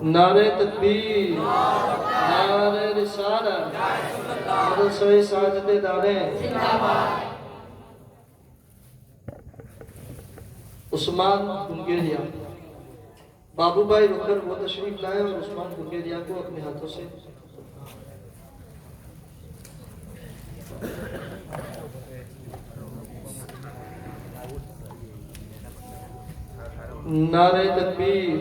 نعرہ تکبیر، نعرہ رسالت، مدرسہ سعادت دارین۔ عثمان گنگیریا، بابو بھائی رک کر وہ تشریف لائے اور عثمان گنگیریا کو اپنے ہاتھوں سے نعرہ تکبیر،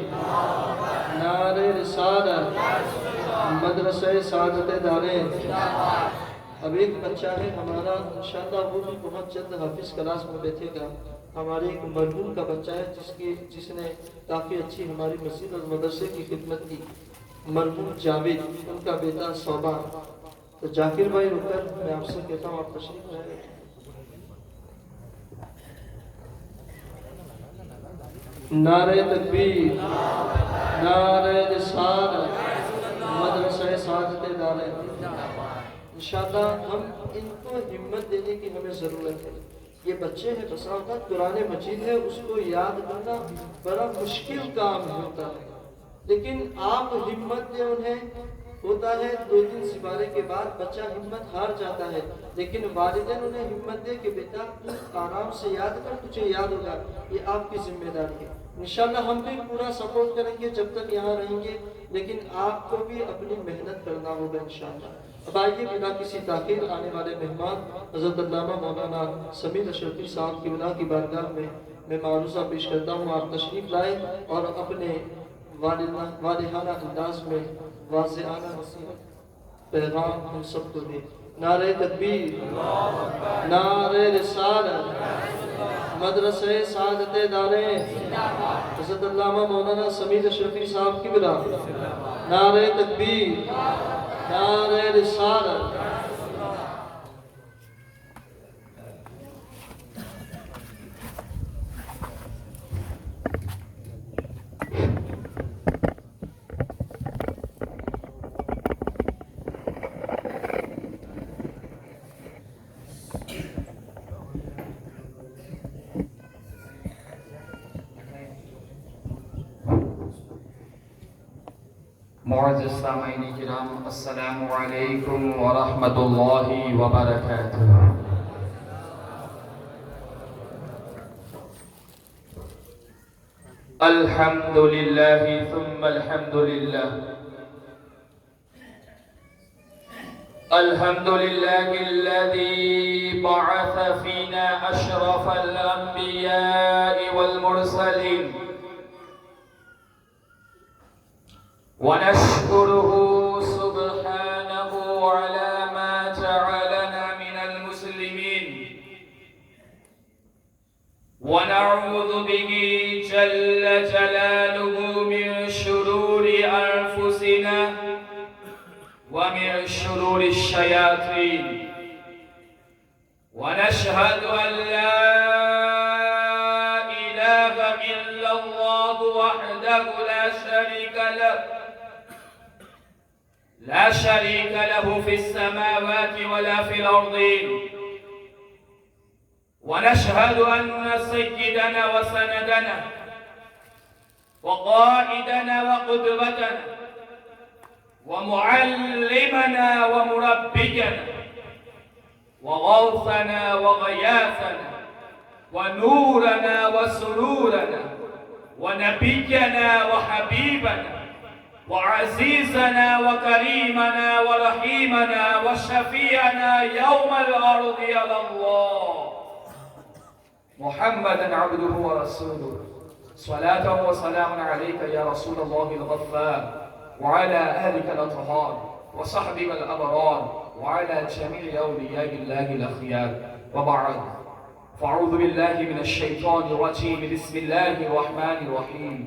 نعرہ رسالت، مدرسہ سعادت دارین۔ اب ایک بچہ ہے ہمارا، انشاءاللہ وہ بھی بہت جلد حافظ کلاس میں بیٹھے گا۔ ہمارے ایک مرحوم کا بچہ ہے جس نے کافی اچھی ہماری مسجد اور مدرسے کی خدمت کی، مرحوم جاوید، ان کا بیٹا صوبہ۔ تو جاکر بھائی رک کر میں آپ سے کہتا ہوں آپ تشریف لائیں۔ نعرہ تکبیر، نعرہ رسالت، مدرسہ سعادت دارین۔ انشاءاللہ ہم ان کو ہمت دینے کی ہمیں ضرورت ہے۔ یہ بچے ہیں، بسا اوقات قرآن مجید ہے، اس کو یاد کرنا بڑا مشکل کام ہوتا ہے، لیکن آپ ہمت دیں انہیں۔ ہوتا ہے 2-3 سپارے کے بعد بچہ ہمت ہار جاتا ہے، لیکن والدین انہیں ہمت دے کہ بیٹا تو آرام سے یاد کر، تجھے یاد ہوگا، یہ آپ کی ذمہ داری ہے۔ انشاءاللہ ہم بھی پورا سپورٹ کریں گے جب تک یہاں رہیں گے، لیکن آپ کو بھی اپنی محنت کرنا ہوگا انشاءاللہ۔ اب آئیے بنا کسی تاخیر آنے والے مہمان حضرت علامہ مولانا سمیع اشرفی صاحب کی بنا کی بارگاہ میں معروضہ پیش کرتا ہوں، آپ تشریف لائیں اور اپنے والہانہ انداز میں واضحانہ نصیحت پیغام ہم سب کو دیں۔ نعرہ تکبیر، نعرہ رسالت، مدرسہ سعادت دارین، حضرت علامہ مولانا سمیع اشرفی صاحب کی بنا، نعرہ تکبیر، نعرہ رسالت۔ معزز سامعین کرام، السلام علیکم ورحمۃ اللہ وبرکاتہ۔ الحمد للہ ثم الحمد للہ، الحمد للہ الذی بعث فینا اشرف الانبیاء والمرسلین، ونشكره سبحانه على ما جعلنا من المسلمين، ونعوذ به جل جلاله من شرور أنفسنا ومن شرور الشياطين، ونشهد أن لا إله إلا الله وحده لا شريك له في السماوات ولا في الأرضين، ونشهد أن سيدنا وسندنا وقائدنا وقدوتنا ومعلمنا ومربينا وغوثنا وغياثنا ونورنا وسرورنا ونبينا وحبيبنا وعزيزنا وكريمنا ورحيمنا وشفيعنا يوم العرض على الله، محمدا عبده ورسوله، صلاة وسلام عليك يا رسول الله الغفار، وعلى أهلك الأطهار وصحبك الأبرار، وعلى جميع أولياء الله الأخيار، وبعد، فأعوذ بالله من الشيطان الرجيم، بسم الله الرحمن الرحيم،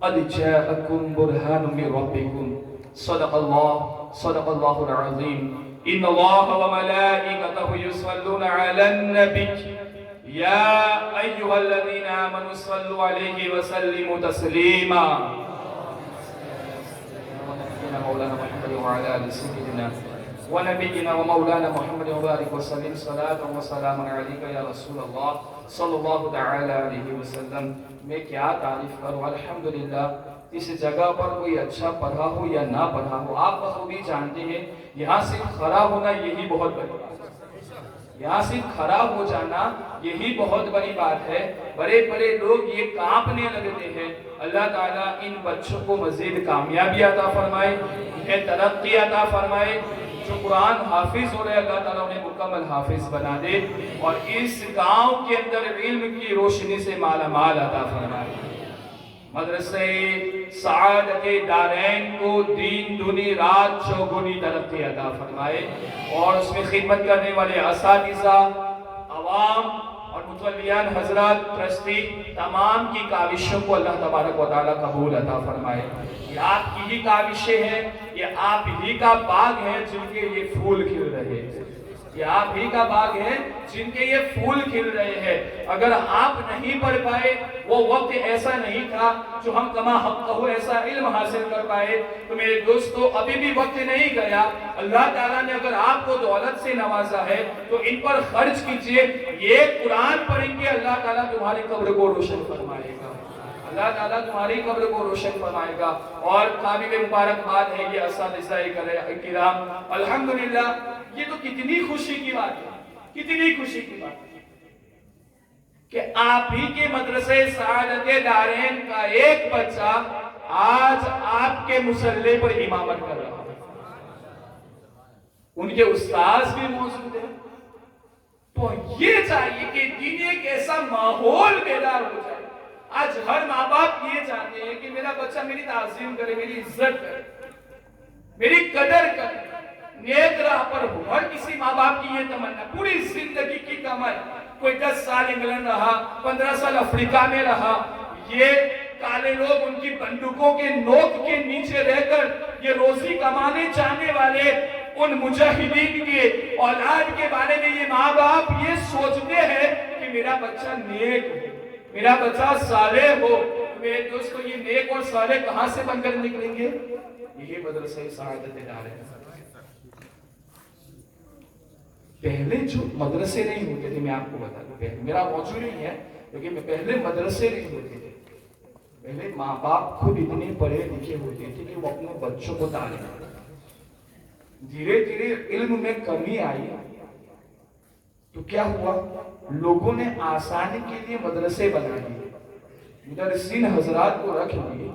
قد جاءكم برهان من ربكم، صدق الله العظيم، إن الله وملائكته يصلون على النبي، يا أيها الذين آمنوا صلوا عليه وسلموا تسليما، مولانا محمد وعلى آل سيدنا ونبينا ومولانا محمد وبارك وسلم، صلاة وسلام عليك يا رسول اللہ صلی اللہ تعالی علیہ وسلم۔ میں کیا تعریف کروں، الحمدللہ اس جگہ پر کوئی اچھا پڑھا ہو یا نہ پڑھا ہو، آپ بخوبی جانتے ہیں یہاں صرف کھڑا ہونا یہی بہت بڑی بات ہے، یہاں صرف کھڑا ہو جانا یہی بہت بڑی بات ہے۔ بڑے بڑے لوگ یہ کانپنے لگتے ہیں۔ اللہ تعالیٰ ان بچوں کو مزید کامیابی عطا فرمائے، انہیں ترقی عطا فرمائے۔ جو قرآن حافظ ہو رہے اللہ تعالیٰ انہیں مکمل حافظ بنا دے، اور اس گاؤں کے اندر علم کی روشنی سے مالا مال عطا فرمائے۔ مدرسہ سعادت دارین کو دین دنی رات چوگنی ترقی عطا فرمائے، اور اس میں خدمت کرنے والے اساتذہ، عوام اور متولیان حضرات، ٹرسٹی، تمام کی کاوشوں کو اللہ تبارک و تعالیٰ قبول عطا فرمائے۔ یہ آپ کی ہی کاوشیں ہیں، یہ آپ ہی کا باغ ہے جن کے یہ پھول کھل رہے ہیں، یہ آپ ہی کا باغ ہے جن کے یہ پھول کھل رہے ہیں۔ اگر آپ نہیں پڑھ پائے، وہ وقت ایسا نہیں تھا جو ہم کما حق ہو ایسا علم حاصل کر پائے، تو میرے دوستو ابھی بھی وقت نہیں گیا۔ اللہ تعالیٰ نے اگر آپ کو دولت سے نوازا ہے تو ان پر خرچ کیجئے۔ یہ قرآن پڑھیں گے، اللہ تعالیٰ تمہاری قبر کو روشن فرمائے گا، اللہ تعالیٰ تمہاری قبر کو روشن فرمائے گا۔ اور قابل مبارکباد ہے یہ اساتذہ کرام، الحمدللہ۔ یہ تو کتنی خوشی کی بات ہے، کتنی خوشی کی بات ہے کہ آپ ہی کے مدرسے سعادت دارین کا ایک بچہ آج آپ کے مصلی پر امامت کر رہا ہے، ان کے استاذ بھی موجود ہیں۔ تو یہ چاہیے کہ دین ایک ایسا ماحول بیدار ہو جائے۔ آج ہر ماں باپ یہ چاہتے ہیں کہ میرا بچہ میری تعظیم کرے، میری عزت کرے، میری قدر کرے، نیک راہ پر ہو۔ ہر کسی ماں باپ کی یہ تمنا، پوری زندگی کی کمر، کوئی 10 سال انگلینڈ رہا، 15 سال افریقہ میں رہا، یہ کالے لوگ ان کی بندوقوں کے نوک کے نیچے رہ کر یہ روزی کمانے جانے والے ان مجاہدین کے اولاد کے بارے میں یہ ماں باپ یہ سوچتے ہیں کہ میرا بچہ نیک ہو، میرا بچہ صالح ہو۔ میرے دوستو یہ نیک اور صالح کہاں سے بن کر نکلیں گے؟ یہ مدرسہ سعادت دارین۔ پہلے جو مدرسے نہیں ہوتے تھے، میں آپ کو بتا دوں، میرا موضوع نہیں ہے لیکن پہلے مدرسے نہیں ہوتے تھے، پہلے ماں باپ خود اتنے پڑھے لکھے ہوتے تھے کہ وہ اپنے بچوں کو تعلیم دیتے۔ دھیرے دھیرے علم میں کمی آئی تو کیا ہوا، لوگوں نے آسانی کے لیے مدرسے بنا دیے، مدرسین حضرات کو رکھ دیے،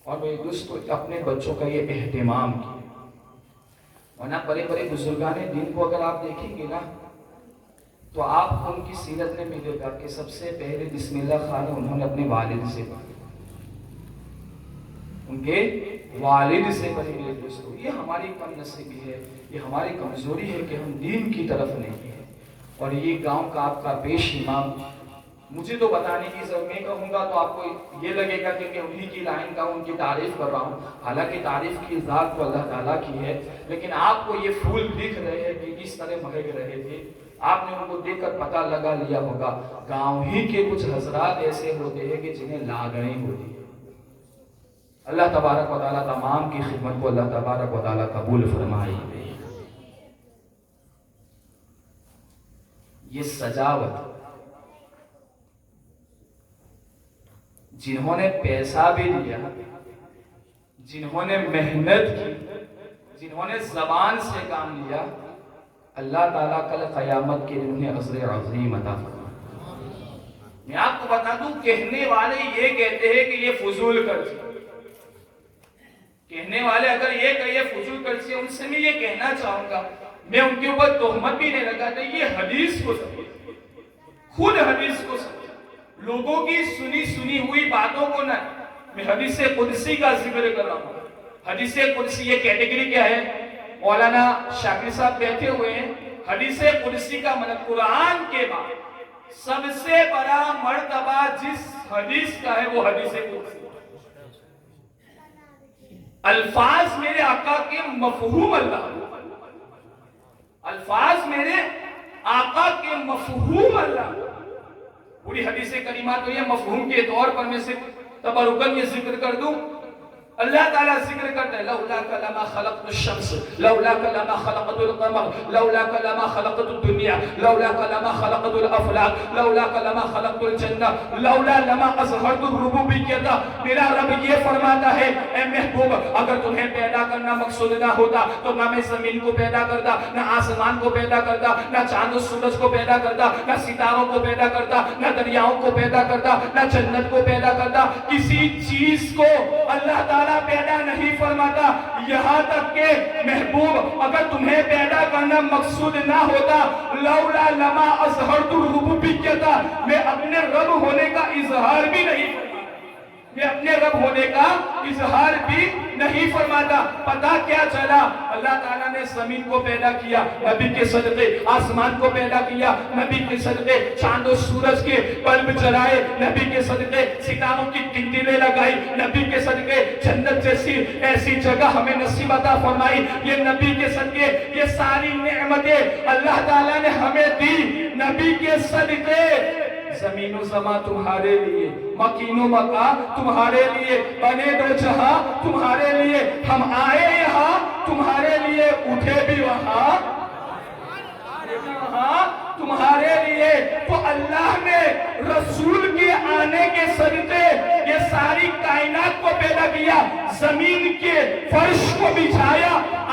اور میرے دوستو اپنے بچوں کا یہ اہتمام کیا۔ ورنہ بڑے بڑے بزرگان دین کو اگر آپ دیکھیں گے نا تو آپ ان کی سیرت میں ملے گا کہ سب سے پہلے بسم اللہ خان انہوں نے اپنے والد سے پڑھی، ان کے والد سے پڑھی۔ میرے دوستو یہ ہماری کم نصیبی ہے، یہ ہماری کمزوری ہے کہ ہم دین کی طرف نہیں ہیں۔ اور یہ گاؤں کا آپ کا پیش امام، مجھے تو بتانے کی ضرورت نہیں، کہوں گا تو آپ کو یہ لگے گا کہ میں انہی کی لائن کا ان کی تعریف کر رہا ہوں، حالانکہ تعریف کی ذات تو اللہ تعالیٰ کی ہے۔ لیکن آپ کو یہ پھول دکھ رہے ہیں کہ کس طرح مہک رہے تھے، آپ نے ان کو دیکھ کر پتہ لگا لیا ہوگا۔ گاؤں ہی کے کچھ حضرات ایسے ہوتے ہیں کہ جنہیں لاگنیں ہوتی ہے۔ اللہ تبارک و تعالیٰ تمام کی خدمت کو اللہ تبارک و تعالیٰ قبول فرمائے۔ یہ سجاوت، جنہوں نے پیسہ بھی دیا، جنہوں نے محنت کی، جنہوں نے زبان سے کام لیا، اللہ تعالیٰ کل قیامت کے دن انہیں اجر عظیم عطا فرمائے۔ میں آپ کو بتا دوں، کہنے والے یہ کہتے ہیں کہ یہ فضول خرچ، کہنے والے اگر یہ کہ یہ فضول خرچ ہے، ان سے میں یہ کہنا چاہوں گا، میں ان کے اوپر تہمت بھی نہیں لگاتا، یہ حدیث کو سمجھے، خود حدیث کو سمجھے، لوگوں کی سنی ہوئی باتوں کو نہ۔ میں حدیث قدسی کا ذکر کر رہا ہوں۔ حدیث قدسی یہ کیٹیگری کیا ہے؟ مولانا شاکر صاحب بیٹھے ہوئے ہیں۔ حدیث قدسی کا مطلب قرآن کے بعد سب سے بڑا مرتبہ جس حدیث کا ہے وہ حدیث قدسی۔ الفاظ میرے آقا کے مفہوم اللہ، الفاظ میرے آقا کے مفہوم اللہ۔ پوری حدیث کریمہ تو یہ مفہوم کے طور پر میں سے تبرکن یہ ذکر کر دوں اللہ تعالیٰ ذکر کرتے ہیں لولاک لما خلقت الشمس لولاک لما خلقت القمر لولاک لما خلقت الدنیا لولاک لما خلقت الافلاک لولاک لما خلقت الجنہ لولا لما اظہرت الربوبیت. میرا رب یہ فرماتا ہے اے محبوب اگر تمہیں پیدا کرنا مقصود نہ ہوتا تو نہ میں زمین کو پیدا کرتا نہ آسمان کو پیدا کرتا نہ چاند و سورج کو پیدا کرتا نہ ستاروں کو پیدا کرتا نہ دریاؤں کو پیدا کرتا نہ جنت کو پیدا کرتا. کسی چیز کو اللہ تعالیٰ پیدا نہیں فرماتا یہاں تک کہ محبوب اگر تمہیں پیدا کرنا مقصود نہ ہوتا لولا لما اظہرت الربوبیت میں اپنے رب ہونے کا اظہار بھی نہیں فرماتا میں اپنے رب ہونے کا اظہار بھی نہیں فرماتا. پتا کیا چلا اللہ تعالیٰ نے زمین کو پیدا کیا نبی کے صدقے آسمان کو پیدا کیا نبی کے صدقے چاند و سورج کے بلب جلائے نبی کے صدقے ستاروں کی کنڈیلیں لگائی نبی کے صدقے جنت جیسی ایسی جگہ ہمیں نصیب عطا فرمائی یہ نبی کے صدقے یہ ساری نعمتیں اللہ تعالیٰ نے ہمیں دی نبی کے صدقے. زمین و زمان تمہارے لیے مکین و مکا تمہارے لیے بنے دو جہاں تمہارے لیے ہم آئے یہاں تمہارے لیے اٹھے بھی وہاں تمہارے لیے. تو اللہ نے رسول کے آنے کے صدقے یہ ساری کائنات کو پیدا کیا زمین کے فرش کو بچھایا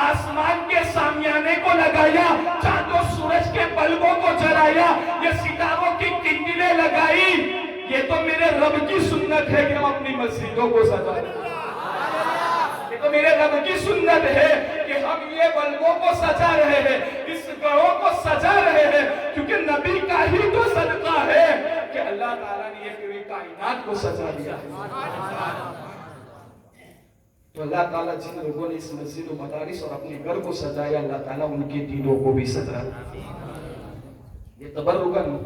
آسمان کے سامیانے کو لگایا چاند و سورج کے بلبوں کو جلایا یہ ستاروں کی کنڈیلیں لگائی. یہ تو میرے رب کی سنت ہے کہ ہم اپنی مسجدوں کو سجائیں. یہ تو میرے رب کی سنت ہے کہ ہم یہ بلبوں کو سجا رہے ہیں اس گھروں کو سجا رہے ہیں کیونکہ نبی کا ہی تو صدقہ ہے کہ اللہ تعالیٰ نے یہ پوری کائنات کو سجا دیا ہے. تو اللہ تعالیٰ جن لوگوں نے اس مسجد و مدارس اور اپنے گھر کو سجایا اللہ تعالیٰ ان کے دلوں کو بھی سجا. یہ تبرکن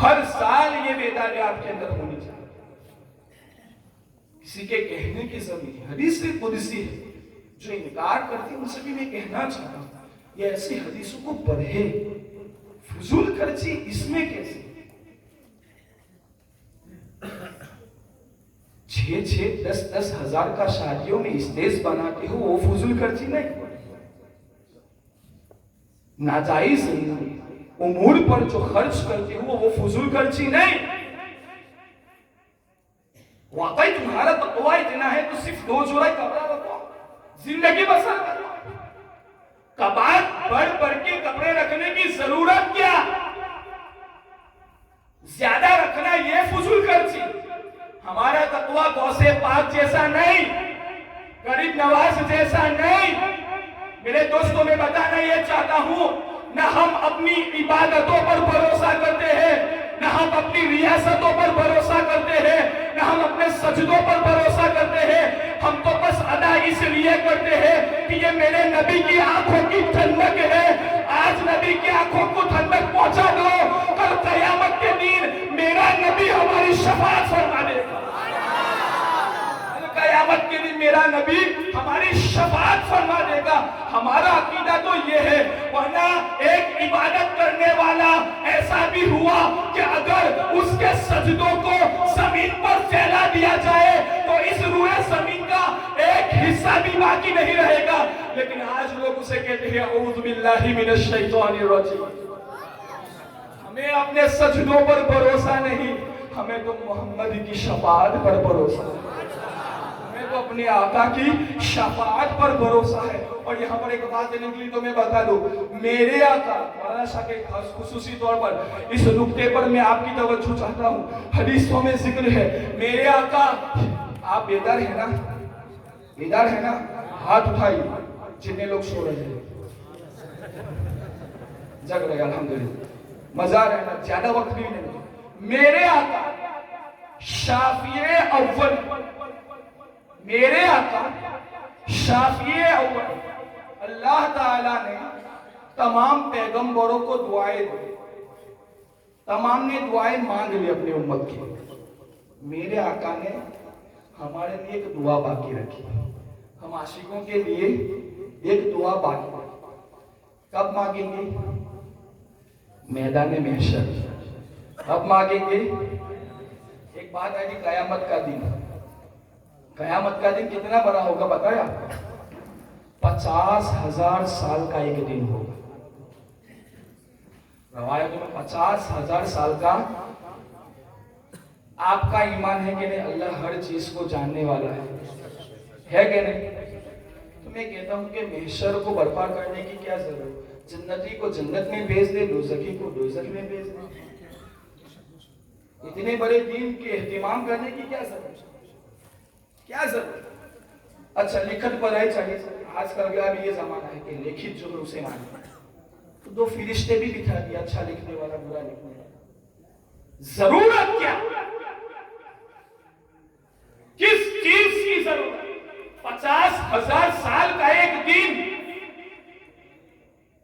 ہر سال یہ بیداری آپ کے اندر ہونی چاہیے. کسی کے کہنے کی ضرورت ہے حدیث قدسی ہے جو انکار کرتی ان سے بھی میں کہنا چاہتا ہوں یہ ایسی حدیثوں کو پڑھے. فضول خرچی اس میں کیسے 6-10 ہزار کا شادیوں میں اسٹیج بناتے ہو وہ فضول خرچی نہیں. ناجائز امور پر جو خرچ کرتے ہو وہ فضول خرچی نہیں. واقعی تمہارا تقوی اتنا ہے تو صرف 2 جوڑا کپڑا رکھو زندگی بسر کرو. کباڑ بڑھ کے کپڑے رکھنے کی ضرورت کیا زیادہ رکھنا یہ فضول خرچی. ہمارا تقوی غوث پاک جیسا نہیں غریب نواز جیسا نہیں. میرے دوستوں میں بتانا یہ چاہتا ہوں نہ ہم اپنی عبادتوں پر بھروسہ کرتے ہیں نہ ہم اپنی ریاستوں پر بھروسہ کرتے ہیں نہ ہم اپنے سجدوں پر بھروسہ کرتے ہیں. ہم تو بس ادا اس لیے کرتے ہیں کہ یہ میرے نبی کی آنکھوں کی ٹھنڈک ہے. آج نبی کی آنکھوں کو ٹھنڈک پہنچا دو کل قیامت کے دن میرا نبی ہماری شفاعت فرما دے گا. قیامت کے دن میرا نبی ہماری شفاعت فرما دے گا. ہمارا عقیدہ تو یہ ہے. ورنہ ایک عبادت کرنے والا ایسا بھی ہوا کہ اگر اس کے سجدوں کو زمین پر پھیلا دیا جائے تو اس روئے زمین کا ایک حصہ بھی باقی نہیں رہے گا. لیکن آج لوگ اسے کہتے ہیں اعوذ باللہ من الشیطان الرجیم. ہمیں اپنے سجدوں پر بھروسہ نہیں ہمیں تو محمد کی شفاعت پر بھروسہ ہے. تو اپنے آقا کی شفاعت پر بھروسہ ہے. اور یہاں پر ایک بات دینے کے لیے تو میں بتا دوں میرے آقا مولانا شاہ کے خصوصی طور پر اس نقطے پر میں آپ کی توجہ چاہتا ہوں. حدیثوں میں ذکر ہے میرے آقا. آپ بیدار ہیں نا بیدار ہیں نا ہاتھ اٹھائیے جتنے لوگ سو رہے ہیں جگ رہے الحمدللہ مزہ رہنا زیادہ وقت بھی نہیں. میرے آقا شافعی اول میرے آقا شافعی اول اللہ تعالیٰ نے تمام پیغمبروں کو دعائیں دی. تمام نے دعائیں مانگ لی اپنے امت کی. میرے آقا نے ہمارے لیے ایک دعا باقی رکھی. ہم عاشقوں کے لیے ایک دعا باقی رکھی. کب مانگیں گے میدان محشر. کب مانگیں گے ایک بات ہے کہ قیامت کا دن قیامت کا دن کتنا بڑا ہوگا بتایا آپ کو؟ 50,000 سال کا ایک دن ہوگا. روایتوں میں 50,000 سال کا. آپ کا ایمان ہے کہ نہیں اللہ ہر چیز کو جاننے والا ہے کہ نہیں؟ تو میں کہتا ہوں کہ محشر کو برپا کرنے کی کیا ضرورت؟ جنتی کو جنت میں بھیج دے، دوزخی کو دوزخ میں بھیج دے. اتنے بڑے دین کے اہتمام کرنے کی کیا ضرورت؟ کیا ضرورت؟ اچھا لکھت پڑھائی چاہیے. آج کل ابھی یہ زمانہ ہے کہ لکھت جو ہے اسے مانے. تو 2 فرشتے بھی بٹھا دیا، اچھا لکھنے والا برا لکھنے والا. ضرورت کیا؟ کس چیز کی ضرورت؟ 50,000 سال کا ایک دن.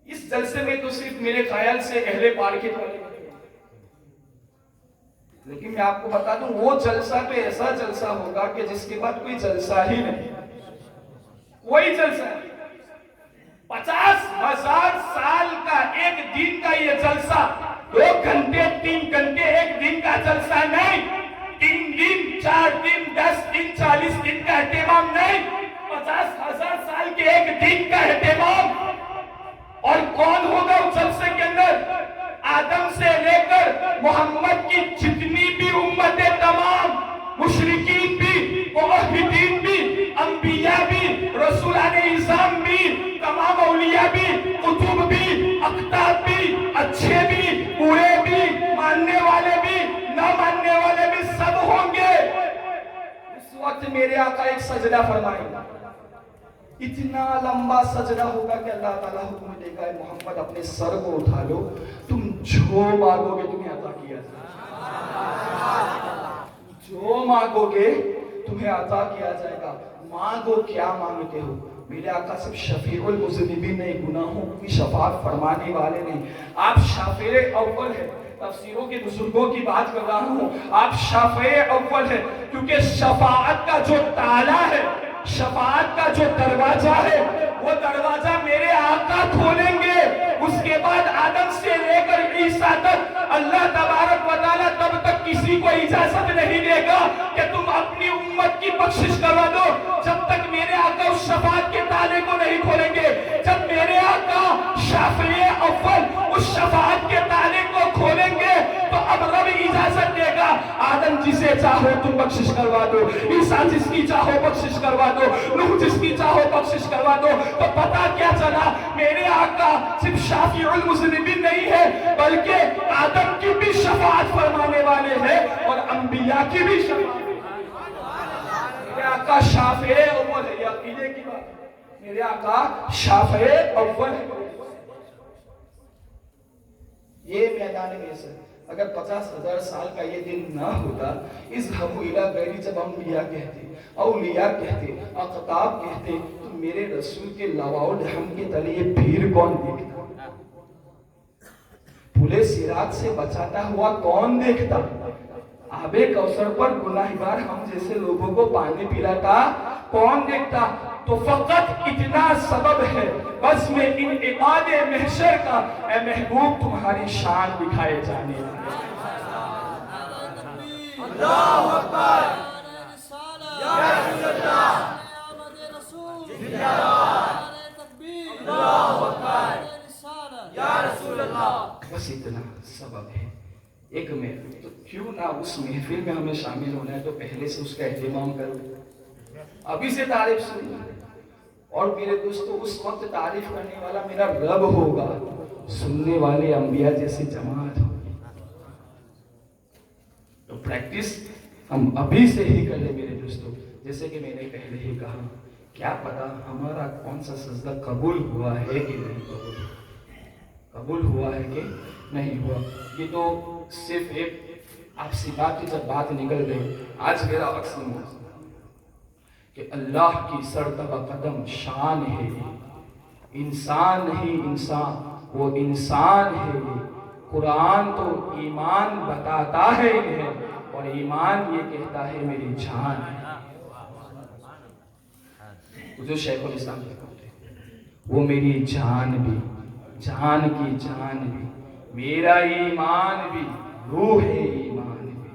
اس جلسے میں تو صرف میرے خیال سے اہل پارکت والے، لیکن میں آپ کو بتا دوں وہ جلسہ تو ایسا جلسہ ہوگا کہ جس کے بعد کوئی جلسہ ہی نہیں. کوئی جلسہ نہیں. 50,000 سال کا ایک دن کا یہ جلسہ 2 گھنٹے 3 گھنٹے ایک دن کا جلسہ نہیں. 3 دن 4 دن 10 دن 40 دن کا اہتمام نہیں. 50,000 سال کے ایک دن کا اہتمام. اور کون ہوگا اس جلسے کے اندر؟ آدم سے لے کر محمد کی جتنی بھی امتیں، تمام مشرکین بھی، موحدین بھی، انبیاء بھی، رسولان اعظام بھی، تمام اولیاء بھی، قطب بھی، اقطاب بھی، اچھے بھی، برے بھی، ماننے والے بھی، نہ ماننے والے بھی، سب ہوں گے. اس وقت میرے آقا ایک سجدہ فرمائیں گے. اتنا لمبا سجدہ ہوگا کہ اللہ تعالیٰ حکم دے گا محمد اپنے سر کو اٹھا لو، تم جو مانگو گے تمہیں عطا کیا جائے گا. جو مانگو گے تمہیں عطا کیا جائے گا. مانگو کیا مانگتے ہو؟ میرے آقا صرف شفیع المذنبین نہیں، گناہوں کی شفاعت فرمانے والے نہیں. آپ شافع اول ہیں. تفسیروں کے بزرگوں کی بات کر رہا ہوں. آپ شافع اول ہیں کیونکہ شفاعت کا جو تالا ہے، شفاعت کا جو دروازہ ہے، وہ دروازہ میرے آقا کھولیں گے. اس کے بعد آدم سے لے کر عیسیٰ تک اللہ تبارک و تعالیٰ تب تک کسی کو اجازت نہیں دے گا کہ تم اپنی امت کی بخشش کروا دو جب تک میرے آقا اس شفاعت کے تالے کو نہیں کھولیں گے. جب میرے آقا شافع اول اس شفاعت کے تالے کو کھولیں گے تو اب رب اجازت دے گا آدم جسے چاہو تم بخشش کروا دو، عیسیٰ جس کی چاہو بخشش کروا دو، نوح جس کی چاہو بخشش کروا دو. تو پتا کیا چلا؟ میرے آقا صرف شافع المذنبین نہیں ہے بلکہ آدم کی بھی شفاعت فرمانے والے ہیں اور انبیاء کی بھی شفاعت. میرے آقا شافع اول ہے. یہ عقیدے کی بات ہے. میرے آقا شافع اول ہے. یہ میدان میں سے اگر 50,000 سال کا یہ دن نہ ہوتا، اذهبوا الى غیری، جب انبیاء کہتے، اولیاء کہتے، اقطاب کہتے، تو میرے رسول کے لواء الحم کے تلے یہ بھیڑ کون دیکھتا؟ پھولے صراط سے بچاتا ہوا کون دیکھتا؟ آب کوثر پر گناہگار ہم جیسے لوگوں کو پانی پلاتا کون دیکھتا؟ تو فقط اتنا سبب ہے بس میں انعقاد محشر کا اے محبوب تمہاری شان دکھائے جانے والے. اللہ اکبر یا رسول اللہ، اللہ اکبر یا رسول اللہ. بس اتنا سبب ہے. ایک محفل تو کیوں نہ اس محفل میں ہمیں شامل ہونا ہے تو پہلے سے اس کا اہتمام کرو. ابھی سے تعریف سنو. اور میرے دوستو اس وقت تعریف کرنے والا میرا رب ہوگا، سننے والے انبیاء جیسی جماعت ہوگی. تو پریکٹس ہم ابھی سے ہی کر لیں میرے دوستو. جیسے کہ میں نے پہلے ہی کہا، کیا پتا ہمارا کون سا سجدہ قبول ہوا ہے کہ نہیں قبول ہوا ہے کہ نہیں ہوا. یہ تو صرف ایک آپ سی بات کی جب بات نکل گئی. آج میرا وقت سنو کہ اللہ کی سرتبہ قدم شان ہے، انسان نہیں انسان، وہ انسان ہے. قرآن تو ایمان بتاتا ہے انہیں اور ایمان یہ کہتا ہے میری جان ہے. جو شیخ الاسلام کہتے ہیں وہ میری جان بھی، جان کی جان بھی، میرا ایمان بھی، روح ایمان بھی.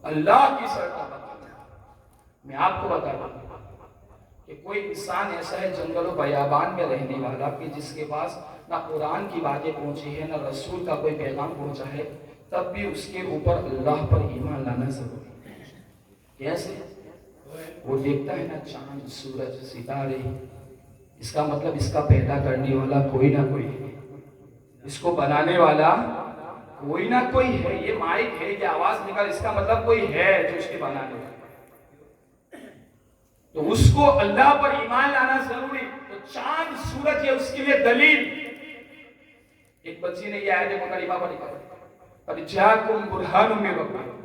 اللہ کی سرکار میں آپ کو بتا دوں کہ کوئی انسان ایسا ہے جنگل و بیابان میں رہنے والا کہ جس کے پاس نہ قرآن کی باتیں پہنچی ہے نہ رسول کا کوئی پیغام پہنچا ہے، تب بھی اس کے اوپر اللہ پر ایمان لانا ضروری ہے۔ کیسے؟ وہ دیکھتا ہے نا چاند، سورج، ستارے، اس کا مطلب اس کا پیدا کرنے والا کوئی نہ کوئی ہے، اس کو بنانے والا کوئی نہ کوئی ہے۔ یہ مائک ہے، یہ آواز نکال، اس کا مطلب کوئی ہے جو اس کے بنانے والا۔ تو اس کو اللہ پر ایمان لانا ضروری۔ تو چاند، سورج یہ اس کے لیے دلیل۔ ایک بچی نے یہ آیت مکرمہ پڑھی، قد جاءکم برہان من ربکم۔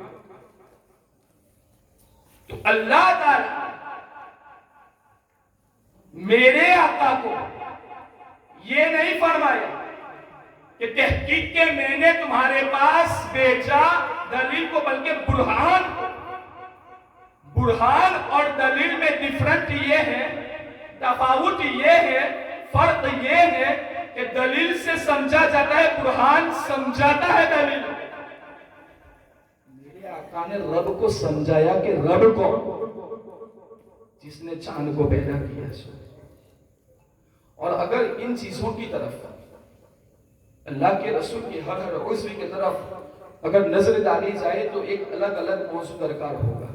تو اللہ تعالی میرے آقا کو یہ نہیں فرمایا کہ تحقیق کے میں نے تمہارے پاس بیچا دلیل کو، بلکہ برہان اور دلیل میں ڈفرنٹ یہ ہے، تفاوت یہ ہے، فرق یہ ہے کہ دلیل سے سمجھا جاتا ہے، برہان سمجھاتا ہے دلیل۔ میرے آقا نے رب کو سمجھایا کہ رب کو جس نے چاند کو پیدا کیا۔ اور اگر ان چیزوں کی طرف اللہ کے رسول کے ہر عضو کی طرف اگر نظر ڈالی جائے تو ایک الگ الگ موضوع درکار ہوگا۔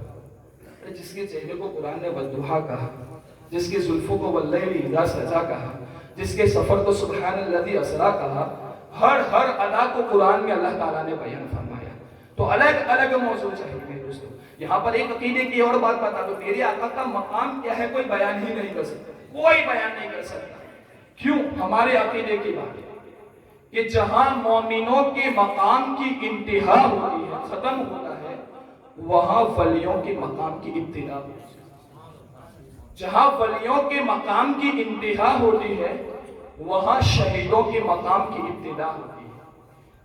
جس کے چہرے کو قرآن نے والضحیٰ کہا، جس کے زلفوں کو واللیل اذا سجا کہا، جس کے سفر کو سبحان الذی اسریٰ کہا، ہر ادا کو قرآن میں اللہ تعالیٰ نے بیان فرمایا۔ تو الگ الگ موضوع چاہیے میرے دوستو۔ یہاں پر ایک عقیدے کی اور بات بتا دو، میرے آقا کا مقام کیا ہے کوئی بیان ہی نہیں کر سکتا، کوئی بیان نہیں کر سکتا۔ کیوں؟ ہمارے عقیدے کی بات ہے کہ جہاں مومنوں کے مقام کی انتہا ہوتی ہے، ختم ہوتا ہے، وہاں ولیوں کے مقام کی ابتدا ہوتی ہے۔ جہاں ولیوں کے مقام کی انتہا ہوتی ہے، وہاں شہیدوں کے مقام کی ابتدا ہوتی ہے۔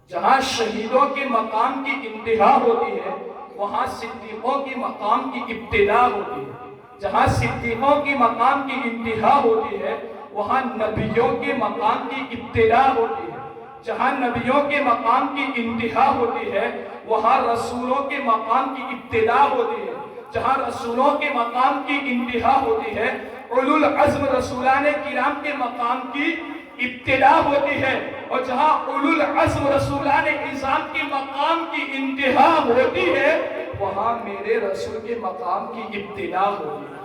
جہاں شہیدوں کے مقام کی انتہا ہوتی ہے، وہاں صدیقوں کے مقام کی ابتدا ہوتی ہے۔ جہاں صدیقوں کے مقام کی انتہا ہوتی ہے، وہاں نبیوں کے مقام کی ابتدا ہوتی ہے۔ جہاں نبیوں کے مقام کی انتہا ہوتی ہے، وہاں رسولوں کے مقام کی ابتدا ہوتی ہے۔ جہاں رسولوں کے مقام کی انتہا ہوتی ہے، اولو العزم رسولان کرام کے مقام کی ابتدا ہوتی ہے۔ اور جہاں اولو العزم رسولان اعظام کے مقام کی انتہا ہوتی ہے، وہاں میرے رسول کے مقام کی ابتدا ہوتی ہے۔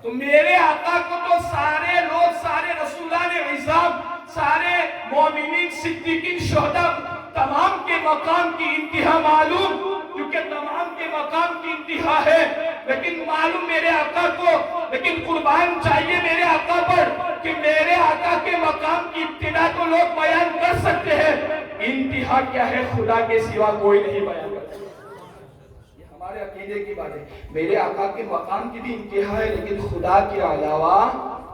تو میرے آقا کو تو سارے لوگ، سارے رسولان اعظام، سارے مومنین، صدیقین، شہداء، تمام کے مقام کی انتہا معلوم، کیونکہ تمام کے مقام کی انتہا ہے، لیکن معلوم میرے آقا کو، لیکن قربان چاہیے میرے آقا پر کہ میرے آقا کے مقام کی ابتدا تو لوگ بیان کر سکتے ہیں، انتہا کیا ہے خدا کے سوا کوئی نہیں بیان کر سکتا۔ یہ ہمارے عقیدے کی بات ہے۔ میرے آقا کے مقام کی بھی انتہا ہے، لیکن خدا کے علاوہ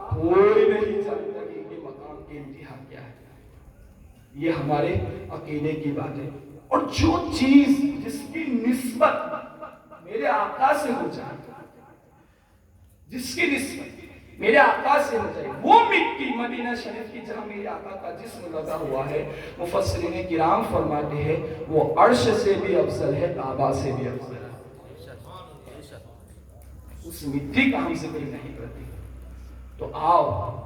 کوئی نہیں جانتا کہ ان کے مقام کی انتہا کیا ہے۔ یہ ہمارے عقیدے کی بات ہے۔ اور جو چیز جس کی نسبت میرے آقا سے ہو جائے، جس کی نسبت میرے آقا سے ہو جائے، وہ مٹی مدینہ شریف کی جہاں میرے آقا کا جسم لگا ہوا ہے، مفسرین کرام فرماتے ہیں وہ عرش سے بھی افضل ہے، کعبہ سے بھی افضل ہے۔ اس مٹی کا ہم ذکر نہیں کرتے۔ تو آؤ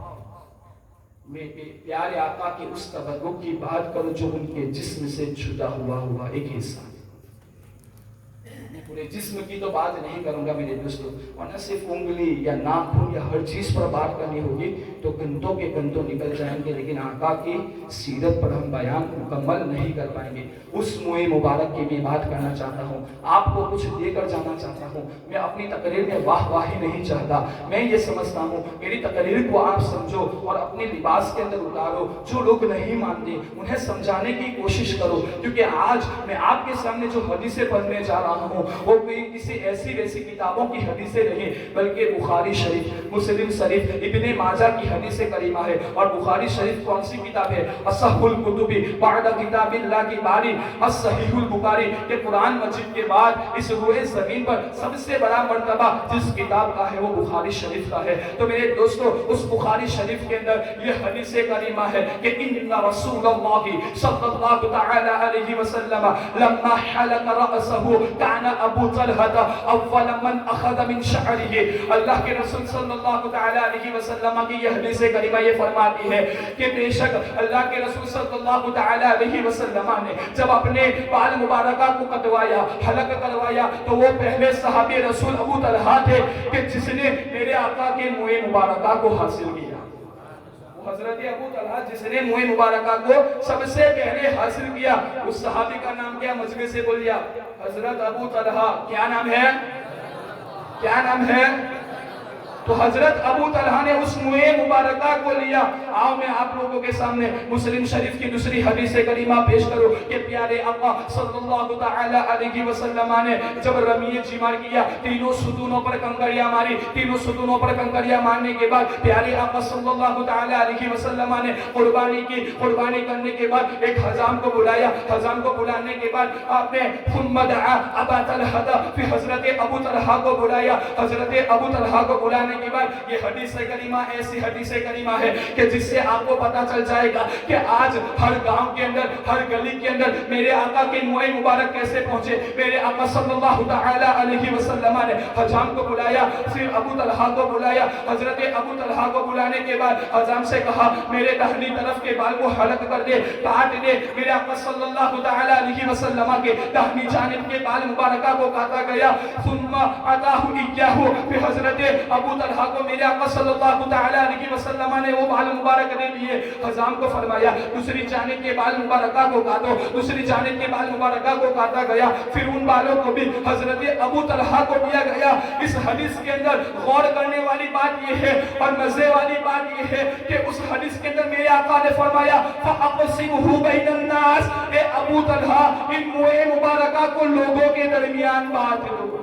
میرے پیارے آقا کے اس تبرک کی بات کرو جو ان کے جسم سے جدا ہوا ایک حصہ۔ پورے جسم کی تو بات نہیں کروں گا میرے دوستوں، ورنہ صرف انگلی یا ناخن یا ہر چیز پر بات کرنی ہوگی تو گھنٹوں کے گھنٹوں نکل جائیں گے، لیکن آقا کی سیرت پر ہم بیان مکمل نہیں کر پائیں گے۔ اس موئے مبارک کی میں بات کرنا چاہتا ہوں، آپ کو کچھ دے کر جانا چاہتا ہوں۔ میں اپنی تقریر میں واہ واہی نہیں چاہتا، میں یہ سمجھتا ہوں میری تقریر کو آپ سمجھو اور اپنے لباس کے اندر اتارو۔ جو لوگ نہیں مانتے انہیں سمجھانے کی کوشش کرو، کیونکہ آج میں آپ کے سامنے جو حدیثیں پڑھنے جا رہا ہوں وہ کوئی کسی ایسی ویسی کتابوں کی حدیثیں نہیں بلکہ بخاری شریف، مسلم شریف، ابن ماجہ کی حدیث کریمہ ہے۔ اور بخاری شریف کون سی کتاب ہے؟ اصح الکتب بعد کتاب اللہ کی باری الصحیح البخاری، کہ قرآن مجید کے بعد اس روئے زمین پر سب سے بڑا مرتبہ جس کتاب کا ہے وہ بخاری شریف کا ہے۔ تو میرے دوستو اس بخاری شریف کے اندر یہ حدیث کریمہ ہے کہ ان رسول اللہ صلی اللہ تعالی علیہ وسلم لما حلق رأسه كان ابو طلحہ اول من اخذ من شعره۔ اللہ کے رسول صلی اللہ تعالی علیہ وسلم کی یہ حدیث کریمہ یہ فرماتی ہے کہ بے شک اللہ کے رسول صلی اللہ تعالی علیہ وسلم نے جب اپنے بال مبارکہ کو کٹوایا، حلق کروایا، تو وہ پہلے صحابی رسول ابو طلحہ تھے کہ جس نے میرے آقا کے منہ مبارکہ کو حاصل کیا۔ حضرت ابو طلحہ جس نے منہ مبارکہ کو سب سے پہلے حاصل کیا، اس صحابی کا نام کیا؟ مجلس سے بولیا حضرت ابو طلحہ۔ کیا نام ہے؟ کیا نام ہے؟ تو حضرت ابو طلحہ نے اس منہ مبارکہ کو لیا۔ آؤ میں آپ لوگوں کے سامنے مسلم شریف کی دوسری حدیث کریمہ پیش کروں کہ پیارے آقا صلی اللہ تعالی علیہ وسلم نے جب رمیہ جمار کیا، تینوں ستونوں پر کنکریاں ماری، تینوں ستونوں پر کنکریاں مارنے کے بعد پیارے آقا صلی اللہ تعالی علیہ وسلم نے قربانی کی۔ قربانی کرنے کے بعد ایک حجام کو بلایا، حجام کو بلانے کے بعد آپ نے ثم دعا ابا طلحہ، پھر حضرت ابو طلحہ کو بلایا۔ حضرت ابو طلحہ کو بلانے کے بعد یہ حدیث کریمہ ایسی حدیث کریمہ ہے کہ جس سے آپ کو پتا چل جائے گا کہ آج ہر گاؤں کے اندر، ہر گلی کے اندر میرے آقا کے منہ مبارک کیسے پہنچے۔ میرے آقا صلی اللہ تعالی علیہ وسلم نے حجام کو بلایا، پھر ابو طلحہ کو بلایا۔ حضرت ابو طلحہ کو بلانے کے بعد حجام سے کہا میرے داہنی طرف کے بال کو حلق کر دے، کاٹ دے۔ میرے آقا صلی اللہ تعالی علیہ وسلم کے داہنی جانب کے بال مبارکہ کو کاٹا گیا۔ ثم اتاہ ایاہ، پھر حضرت ابو طلحہ کو میرے آقا صلی اللہ تعالی علیہ وسلم نے وہ بال مبارک دے دیے۔ حجام کو فرمایا دوسری جانب کے بال مبارکہ کو کاٹو، دوسری جانب کے بال مبارکہ کو کاٹا گیا۔ پھر ان بالوں کو بھی حضرت ابو طلحہ کو دیا گیا۔ اس حدیث کے اندر غور کرنے والی بات یہ ہے اور مزے والی بات یہ ہے کہ اس حدیث کے اندر میرے آقا نے فرمایا فَأَقْسِمْهُ بَيْنَ النَّاسِ، اے ابو طلحہ ان منہ مبارکہ کو لوگوں کے درمیان بانٹ دو،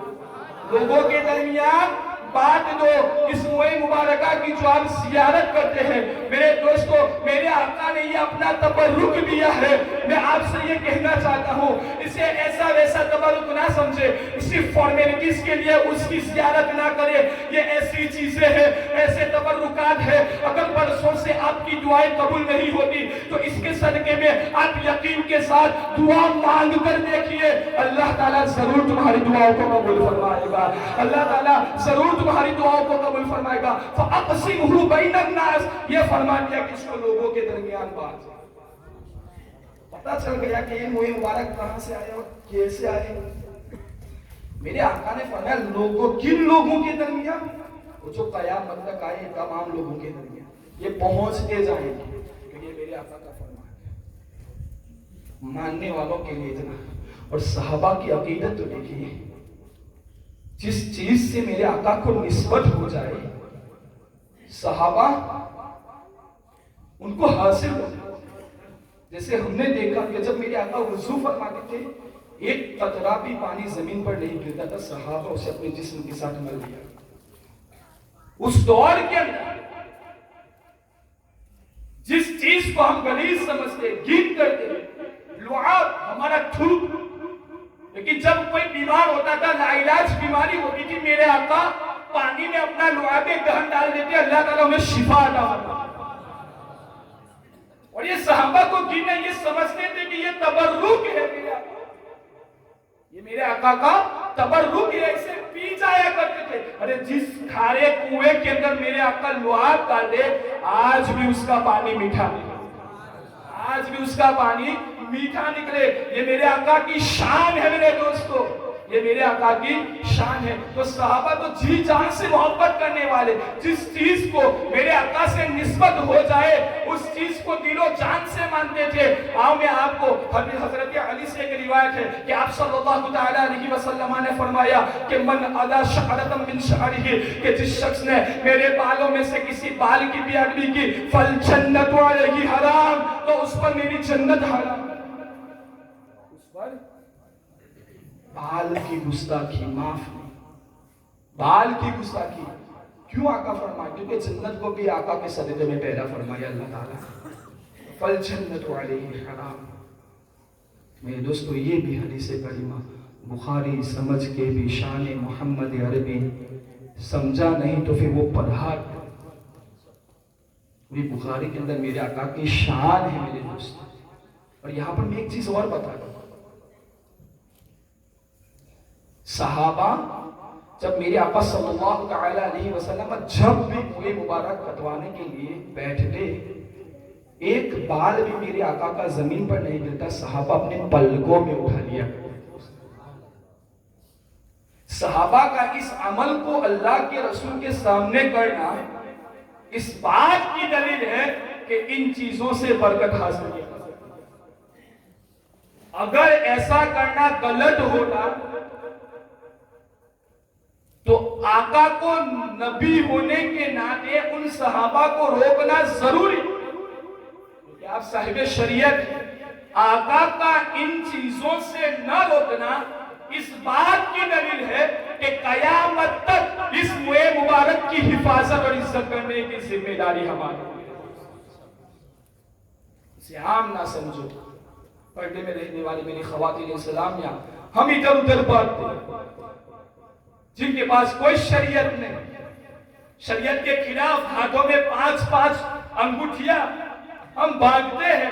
لوگوں کے درمیان بات دو۔ اس منہ مبارکہ کی جو آپ زیارت کرتے ہیں میرے دوستو، میرے آقا نے یہ اپنا تبرک دیا ہے۔ میں آپ سے یہ کہنا چاہتا ہوں اسے ایسا ویسا تبرک نہ سمجھے، صرف فارمیلٹیز کے لیے اس کی زیارت نہ کرے۔ یہ ایسی چیزیں ہیں، ایسے تبرکات ہیں، اگر برسوں سے آپ کی دعائیں قبول نہیں ہوتی تو اس کے صدقے میں آپ یقین کے ساتھ دعا مانگ کر دیکھیے، اللہ تعالیٰ ضرور تمہاری دعاؤں کو قبول فرمائے گا، اللہ تعالیٰ ضرور تمہاری دعاؤں کو قبول فرمائے گا۔ فَأَقْسِمْهُ بَيْنَ النَّاسِ، یہ فرما دیا کہ اس کو لوگوں کے درمیان بات۔ پتہ چل گیا کہ یہ منہ مبارک کہاں سے آئے اور کیسے آئے۔ میرے آقا نے فرمایا لوگوں، کن لوگوں کے درمیان؟ وہ جو قیامت تک آئے تمام لوگوں کے درمیان یہ پہنچتے جائیں گے، کہ یہ میرے آقا کا فرمان ہے۔ ماننے والوں کے لیے اتنا، اور صحابہ کی عقیدت تو دیکھیے، جس چیز سے میرے آقا کو نسبت ہو جائے صحابہ ان کو حاصل ہو جائے۔ جیسے ہم نے دیکھا کہ جب میرے آقا وضو فرماتے تھے ایک قطرہ بھی پانی زمین پر نہیں گرتا تھا، صحابہ اسے اپنے جسم کے ساتھ مل دیا۔ اس دور کے اندر جس چیز کو ہم غلیظ سمجھتے، گھن کرتے، لعاب ہمارا تھوک، لیکن جب کوئی بیمار ہوتا تھا، لاعلاج بیماری ہوتی تھی، میرے آقا پانی میں اپنا لعاب دہن ڈال دیتے، اللہ تعالیٰ انہیں شفا عطا فرماتا۔ اور یہ صحابہ کو گھن یہ سمجھتے تھے کہ یہ تبرک ہے میرے آقا، یہ میرے آقا کا تبرک ہے، اسے پی جایا کرتے تھے۔ ارے جس کھارے کنویں کے اندر میرے آقا لعاب ڈالے، آج بھی اس کا پانی میٹھا نکلے، آج بھی اس کا پانی میٹھا نکلے۔ یہ میرے آقا کی شان ہے میرے دوستو، یہ میرے آقا کی شان ہے۔ تو صحابہ تو جی جان سے محبت کرنے والے، جس چیز کو میرے آقا سے نسبت ہو جائے اس چیز کو دل و جان سے مانتے تھے۔ آؤ میں آپ کو حضرت علی سے ایک روایت ہے کہ آپ صلی اللہ تعالی علیہ وسلم نے فرمایا کہ من ادا شعرۃ من شعرہ، کہ جس شخص نے میرے بالوں میں سے کسی بال کی بھی ادبی کی، فالجنت علیہ حرام، تو اس پر میری جنت حرام، اس پر بال کی گستاخی معاف نہیں. بال کی گستاخی کیوں آقا فرمائے؟ کیونکہ جنت کو بھی آقا کے صدقے میں پیدا فرمایا اللہ تعالیٰ. فالجنت علیہ حرام. میرے دوستو یہ بھی حدیث کریمہ بخاری سمجھ کے بھی شان محمد عربی سمجھا نہیں تو پھر وہ پڑھا. بھی بخاری کے اندر میرے آقا کی شان ہے میرے دوست. اور یہاں پر میں ایک چیز اور بتا دوں. صحابہ جب میرے آقا صلی اللہ تعالی علیہ وسلم جب بھی منہ مبارک کٹوانے کے لیے بیٹھتے ایک بال بھی میرے آقا کا زمین پر نہیں ملتا، صحابہ اپنے پلکوں میں اٹھا لیا. صحابہ کا اس عمل کو اللہ کے رسول کے سامنے کرنا اس بات کی دلیل ہے کہ ان چیزوں سے برکت حاصل ہے. اگر ایسا کرنا غلط ہوتا تو آقا کو نبی ہونے کے ناطے ان صحابہ کو روکنا ضروری. کہ آپ صاحب شریعت ہیں، آقا کا ان چیزوں سے نہ روکنا اس بات کی دلیل ہے کہ قیامت تک اس منہ مبارک کی حفاظت اور عزت کرنے کی ذمہ داری ہماری ہے. اسے عام نہ سمجھو. پردے میں رہنے والی میری خواتین اسلامیہ، ہم ادھر ادھر باتیں جن کے پاس کوئی شریعت نہیں، شریعت کے خلاف ہاتھوں میں 5 انگوٹھیاں ہم باندھتے ہیں.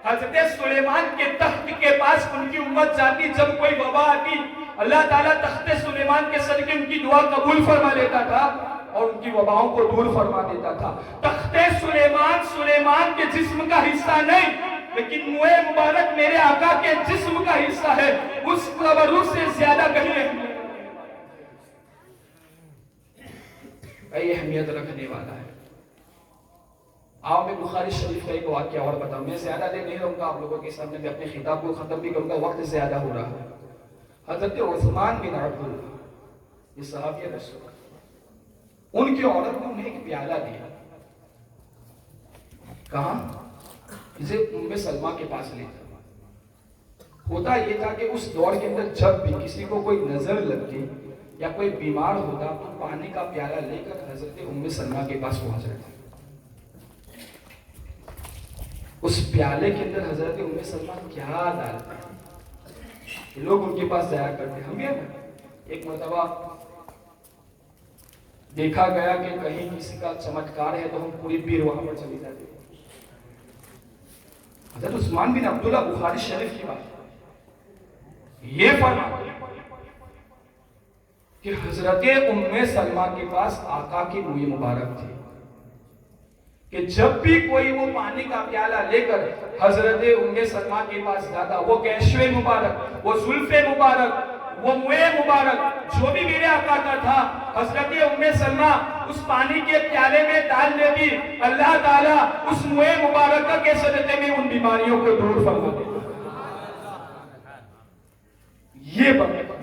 حضرت سلیمان کے تخت کے پاس ان کی امت جاتی، جب کوئی وبا آتی اللہ تعالیٰ تخت سلیمان کے صدقے ان کی دعا قبول فرما لیتا تھا اور ان کی وباؤں کو دور فرما دیتا تھا. تخت سلیمان کے جسم کا حصہ نہیں، لیکن منہ مبارک میرے آقا کے جسم کا حصہ ہے. اس تبرک سے زیادہ کہیں اہمیت رکھنے والا ہے. آؤ میں بخاری شریف کا ایک واقعہ اور بتاؤں. میں زیادہ دیر نہیں رہوں گا آپ لوگوں کے سامنے، میں اپنے خطاب کو ختم بھی کروں گا، وقت زیادہ ہو رہا ہے. حضرت عثمان بن عفان یہ صحابی رسول، ان کی عورت نے انہیں ایک پیالہ دیا. کہاں؟ اسے ام سلمہ کے پاس لے جا. ہوتا یہ تھا کہ اس دور کے اندر جب بھی کسی کو کوئی نظر لگتی یا کوئی بیمار ہوتا تو پانی کا پیالہ لے کر حضرت ام سلمہ کے پاس پہنچ جاتا. اس پیالے کے اندر حضرت ام سلمہ کیا ڈالتے ہیں، لوگ ان کے پاس جایا کرتے. ہم ایک مرتبہ دیکھا گیا کہ کہیں کسی کا چمتکار ہے تو ہم پوری بھیڑ وہاں پر چلی جاتی. حضرت عثمان بن عبداللہ بخاری شریف کی بات یہ فرماتے کہ حضرت ام سلمہ کے پاس آقا کی منہ مبارک تھی کہ جب بھی کوئی وہ پانی کا پیالہ لے کر حضرت ام سلمہ کے پاس جاتا، وہ کیشوے مبارک، وہ زلف مبارک، وہ منہ مبارک جو بھی میرے آقا کا تھا، حضرت ام سلمہ اس پانی کے پیالے میں ڈال دیتی. اللہ تعالیٰ اس منہ مبارک کے صدقے میں ان بیماریوں کو دور فرما دیتا. یہ برکت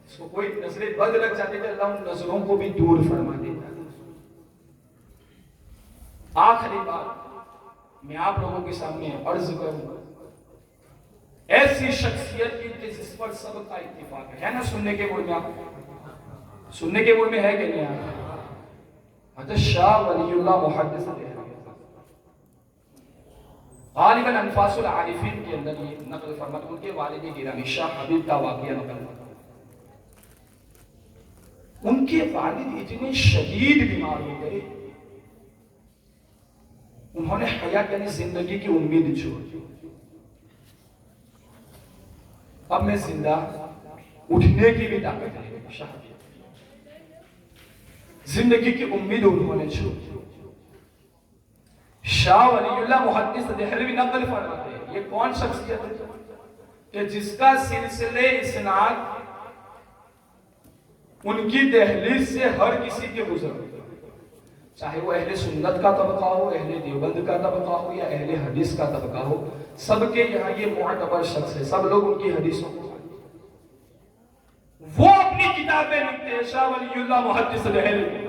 اس کو کوئی نظریں بد لگ جاتے تھے، اللہ ان نظروں کو بھی دور فرما دیتا. آخری بات میں آپ لوگوں کے سامنے عرض کروں، ایسی شخصیت کی جس پر سب کا اتفاق ہے نا. سننے کے موڈ میں آپ سننے کے موڈ میں ہے کہ نہیں؟ حضرت شاہ ولی اللہ محدث غالباً انفاس العارفین کے اندر یہ نقل فرماتے، ان کے والد گرامی شاہ حبیب کا واقعہ نقل فرماتے. ان کے والد اتنے شدید بیمار ہو گئے، انہوں نے حیات یعنی زندگی کی امید چھوڑ دی. اب میں زندہ اٹھنے کی بھی طاقت نہیں، زندگی کی امید انہوں نے چھوڑ دی. شاہ ولی اللہ محدث دہلوی نقل فرماتے ہیں یہ کون شخصیت ہے کہ جس کا سلسلے اسناد ان کی دہلیز سے ہر کسی کے گزر، چاہے وہ اہل سنت کا طبقہ ہو، اہل دیوبند کا طبقہ ہو یا اہل حدیث کا طبقہ ہو، سب کے یہاں یہ معتبر شخص ہے. سب لوگ ان کی حدیثوں کو وہ اپنی کتابیں لکھتے ہیں. شاہ ولی اللہ محدث دہلوی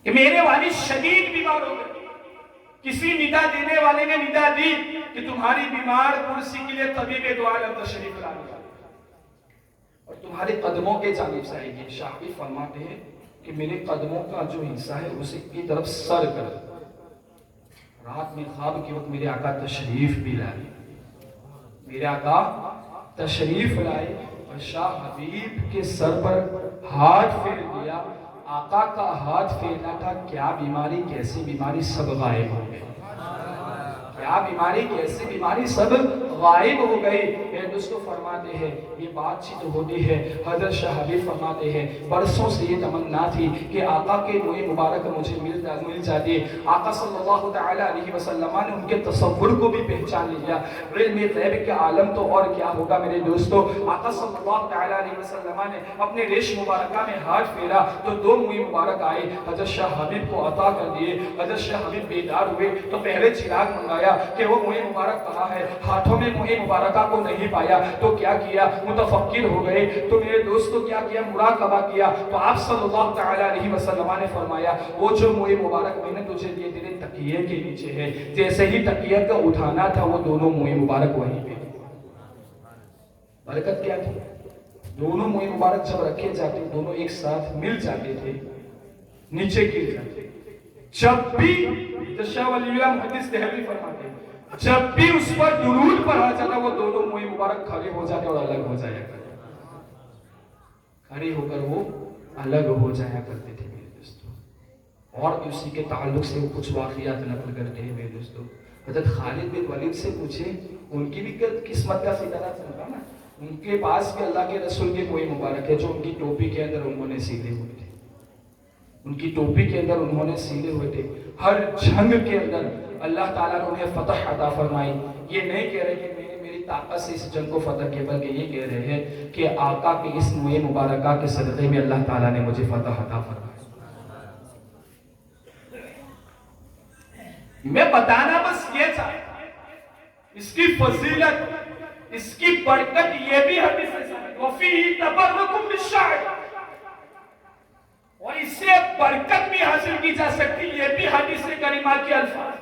کہ میرے والد شدید بیمار ہو گئے کسی ندا دینے والے نے ندا دی کہ تمہاری بیمار کرسی کے لیے طبیب دو عالم تشریف لانے اور تمہارے قدموں کے جانب سے آئے گی. شاہ حبیب فرماتے ہیں کہ میرے قدموں کا جو حصہ ہے اسے کی طرف سر کر. رات میں خواب کے وقت میرے آقا تشریف بھی لائے, میرے آقا تشریف لائے اور شاہ حبیب کے سر پر ہاتھ پھیر دیا. آقا کا ہاتھ پھیرنا تھا, کیا بیماری کیسی بیماری سب غائب ہو گئی, کیا بیماری کیسی بیماری سب غائب ہو گئی. میرے دوستو فرماتے ہیں یہ بات چیت ہوتی ہے. حضرت شاہ حبیب فرماتے ہیں برسوں سے یہ تمنا تھی کہ آقا کے روئے مبارک مجھے مل جاتی. آقا صلی اللہ تعالی علیہ وسلم نے ان کے تصور کو بھی پہچان لیا. علم غیب کے عالم تو اور کیا ہوگا میرے دوستو. آقا صلی اللہ تعالی علیہ وسلم نے اپنے ریش مبارکہ میں ہاتھ پھیرا تو دو موئی مبارک آئے, حضرت شاہ حبیب کو عطا کر دیے. حضرت شاہ حبیب بیدار ہوئے تو پہلے چراغ منگایا کہ وہ موئی مبارک کہاں ہے. ہاتھوں میں موئی مبارکہ کو نہیں پایا تو کیا کیا, متفکر ہو گئے. تو میرے دوستو کیا کیا, مراقبہ کیا. تو آپ صلی اللہ تعالی علیہ وسلم نے فرمایا وہ جو موئی مبارک میں نے تجھے دیے تیرے تکیے کے نیچے ہے. جیسے ہی تکیے کا اٹھانا تھا وہ دونوں موئی مبارک وہیں پہ. برکت کیا تھی, دونوں موئی مبارک جب رکھے جاتے دونوں ایک ساتھ مل جاتے تھے, نیچے گر جاتے. جب بھی شاہ ولی اللہ محدث دہلوی فرماتے ہیں جب بھی اس پر درود پڑھا جاتا وہ دونوں موئی مبارک کھڑے ہو جاتے اور الگ ہو جایا کرتے, کھڑے ہو کر وہ الگ ہو جایا کرتے تھے میرے دوستو. اور اسی کے تعلق سے وہ کچھ واقعات نقل کرتے ہیں میرے دوستو. حضرت خالد بن ولید سے پوچھیں, ان کی بھی قسمت کا ستارہ چلتا نا, ان کے پاس بھی اللہ کے رسول کے کوئی مبارک ہے جو ان کی ٹوپی کے اندر انہوں نے سیدھے ہوئے تھے, ان کی ٹوپی کے اندر انہوں نے سیدھے ہوئے تھے. ہر جنگ کے اندر اللہ تعالیٰ نے انہیں فتح عطا فرمائی. یہ نہیں کہہ رہے کہ میری طاقت سے اس جنگ کو فتح کیا, بلکہ یہ کہہ رہے ہیں کہ آقا کے اس موئے مبارکہ کے صدقے میں اللہ تعالیٰ نے مجھے فتح عطا فرمائی. میں بتانا بس یہ چاہتا, اس کی فضیلت, اس کی برکت یہ بھی حدیث سے ثابت وفیہ تبرکم بالشعر, اور اس سے برکت بھی حاصل کی جا سکتی. یہ بھی حدیث کریمہ کے الفاظ.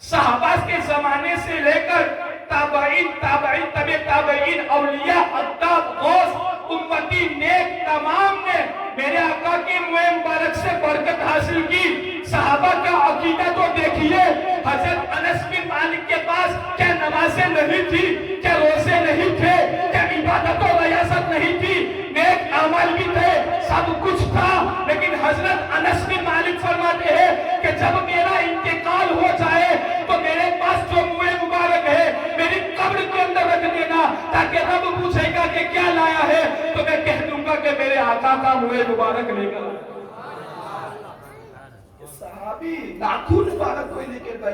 صحابہ کے زمانے سے لے کر تابعین, تابعین تبع تابعین, اولیاء, اتباع, غوث, امتی, نیک تمام نے میرے آقا کے موئے مبارک سے برکت حاصل کی. صحابہ کا عقیدہ تو دیکھیے, حضرت انس بن مالک کے پاس کیا نمازیں نہیں تھی, کیا روزے نہیں تھے, کیا عبادت و ریاضت نہیں تھی, نیک اعمال بھی تھے, سب کچھ تھا. لیکن حضرت انس بن مالک فرماتے ہیں کہ جب میرا انتقال ہو جائے تو میرے پاس جو موئے مبارک ہے میری قبر کے اندر رکھ دینا, تاکہ رب پوچھے گا کہ کیا لایا ہے تو میں کہہ دوں گا کہ میرے آقا کا موئے مبارک لے کر. صحابی ناخن مبارک کوئی لے کے گیا.